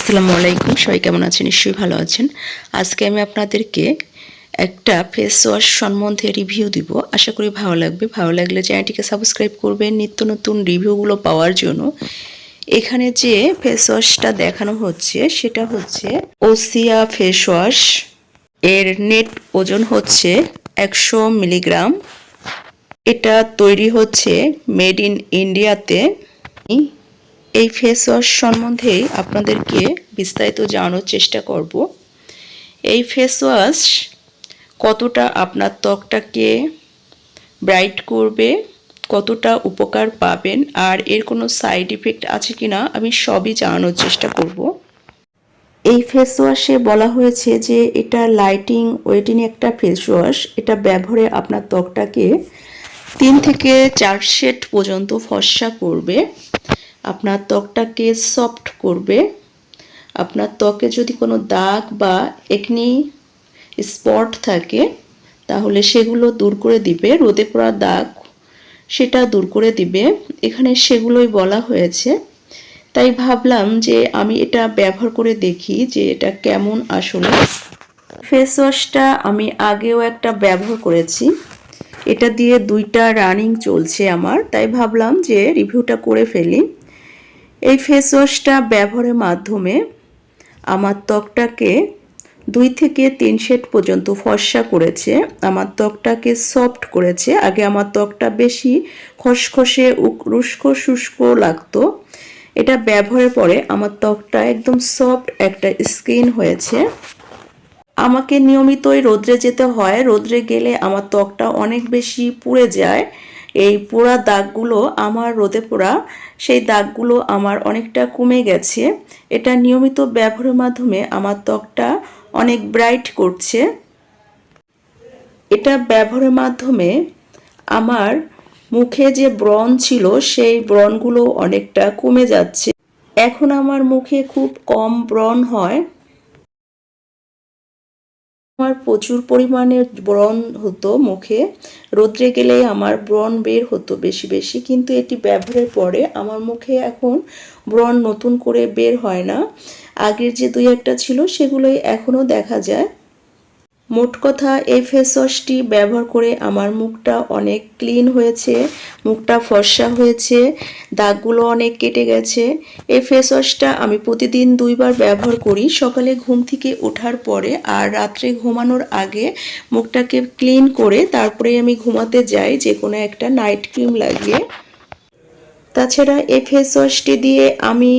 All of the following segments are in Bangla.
আসসালামু আলাইকুম, সবাই কেমন আছেন? নিশ্চয়ই ভালো আছেন। আজকে আমি আপনাদেরকে একটা ফেস ওয়াশ সম্বন্ধে রিভিউ দিব। আশা করি ভালো লাগবে। ভালো লাগলে চ্যানেলটিকে সাবস্ক্রাইব করবেন নিত্য নতুন রিভিউগুলো পাওয়ার জন্য। এখানে যে ফেস ওয়াশটা দেখানো হচ্ছে সেটা হচ্ছে ওসিয়া ফেস ওয়াশ। এর নেট ওজন হচ্ছে 100 মিলিগ্রাম। এটা তৈরি হচ্ছে মেড ইন ইন্ডিয়াতে। এই ফেস ওয়াশ সম্বন্ধে আপনাদেরকে বিস্তারিত জানানোর চেষ্টা করব। এই ফেস ওয়াশ কতটা আপনার ত্বকটাকে ব্রাইট করবে, কতটা উপকার পাবেন, আর এর কোনো সাইড ইফেক্ট আছে কিনা আমি সবই জানানোর চেষ্টা করব। এই ফেস ওয়াশে বলা হয়েছে যে এটা লাইটিং ওয়েটিং একটা ফেস ওয়াশ। এটা ব্যবহারে আপনার ত্বকটাকে 3 থেকে 4 শেড পর্যন্ত ফর্সা করবে, আপনার ত্বকটাকে সফট করবে। আপনার ত্বকে যদি কোনো দাগ বা একনি স্পট থাকে তাহলে সেগুলো দূর করে দিবে। রোদে পড়া দাগ সেটা দূর করে দিবে, এখানে সেগুলোই বলা হয়েছে। তাই ভাবলাম যে আমি এটা ব্যবহার করে দেখি যে এটা কেমন আসলে। ফেস ওয়াশটা আমি আগেও একটা ব্যবহার করেছি, এটা দিয়ে 2টা রানিং চলছে আমার, তাই ভাবলাম যে রিভিউটা করে ফেলি। এই ফেস ওয়াশটা ব্যবহারের মাধ্যমে আমার ত্বকটাকে 2 থেকে 3 শেড পর্যন্ত ফর্সা করেছে, আমার ত্বকটাকে সফট করেছে। আগে আমার ত্বকটা বেশি খসখসে উস্কো শুষ্ক লাগতো, এটা ব্যবহারের পরে আমার ত্বকটা একদম সফট একটা স্কিন হয়েছে। আমাকে নিয়মিতই রোদ্রে যেতে হয়, রোদ্রে গেলে আমার ত্বকটা অনেক বেশি পুড়ে যায়। এই পোড়া দাগগুলো আমার রোদে পোড়া, সেই দাগগুলো আমার অনেকটা কমে গেছে। এটা নিয়মিত ব্যবহারের মাধ্যমে আমার ত্বকটা অনেক ব্রাইট করছে। এটা ব্যবহারের মাধ্যমে আমার মুখে যে ব্রণ ছিল সেই ব্রণগুলো অনেকটা কমে যাচ্ছে। এখন আমার মুখে খুব কম ব্রণ হয়। আমার প্রচুর পরিমাণে ব্রণ হতো মুখে, রোদ্রে গেলেই আমার ব্রণ বের হতো বেশি বেশি, কিন্তু এটি ব্যবহারের পরে আমার মুখে এখন ব্রণ নতুন করে বের হয় না। আগের যে 2-1টা ছিল সেগুলোই এখনও দেখা যায়। মোট কথা এই ফেস ওয়াশটি ব্যবহার করে আমার মুখটা অনেক ক্লিন হয়েছে, মুখটা ফর্সা হয়েছে, দাগগুলো অনেক কেটে গেছে। এই ফেস ওয়াশটা আমি প্রতিদিন 2বার ব্যবহার করি, সকালে ঘুম থেকে ওঠার পরে আর রাত্রে ঘুমানোর আগে মুখটাকে ক্লিন করে তারপরে আমি ঘুমাতে যাই যে কোনো একটা নাইট ক্রিম লাগিয়ে। তাছাড়া এই ফেস ওয়াশটি দিয়ে আমি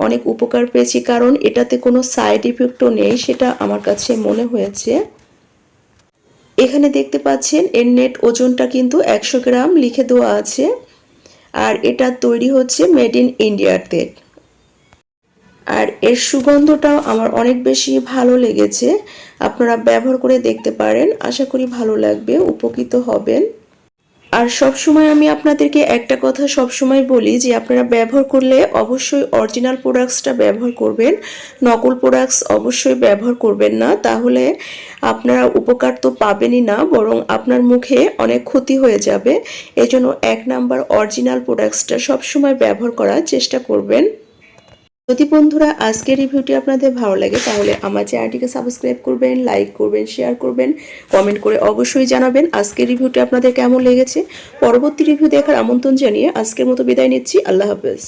অনেক উপকার পেয়েছি, কারণ এটাতে কোনো সাইড ইফেক্টও নেই, সেটা আমার কাছে মনে হয়েছে। এখানে দেখতে পাচ্ছেন এর নেট ওজনটা কিন্তু 100 গ্রাম লিখে দেওয়া আছে, আর এটা তৈরি হচ্ছে মেড ইন ইন্ডিয়াতে। আর এর সুগন্ধটাও আমার অনেক বেশি ভালো লেগেছে, আপনারা ব্যবহার করে দেখতে পারেন, আশা করি ভালো লাগবে, উপকৃত হবেন। আর সব সময় আমি আপনাদেরকে একটা কথা সব সময় বলি যে আপনারা ব্যবহার করলে অবশ্যই অরিজিনাল প্রোডাক্টসটা ব্যবহার করবেন, নকল প্রোডাক্টস অবশ্যই ব্যবহার করবেন না, তাহলে আপনারা উপকার তো পাবেনই না, বরং আপনার মুখে অনেক ক্ষতি হয়ে যাবে। এজন্য 1 নাম্বার অরিজিনাল প্রোডাক্টসটা সবসময় ব্যবহার করার চেষ্টা করবেন। যদি বন্ধুরা আজকের রিভিউটি আপনাদের ভালো লাগে তাহলে আমার চ্যানেলটিকে সাবস্ক্রাইব করবেন, লাইক করবেন, শেয়ার করবেন, কমেন্ট করে অবশ্যই জানাবেন আজকের রিভিউটি আপনাদের কেমন লেগেছে। পরবর্তী রিভিউ দেখার আমন্ত্রণ জানিয়ে আজকের মতো বিদায় নিচ্ছি। আল্লাহ হাফেজ।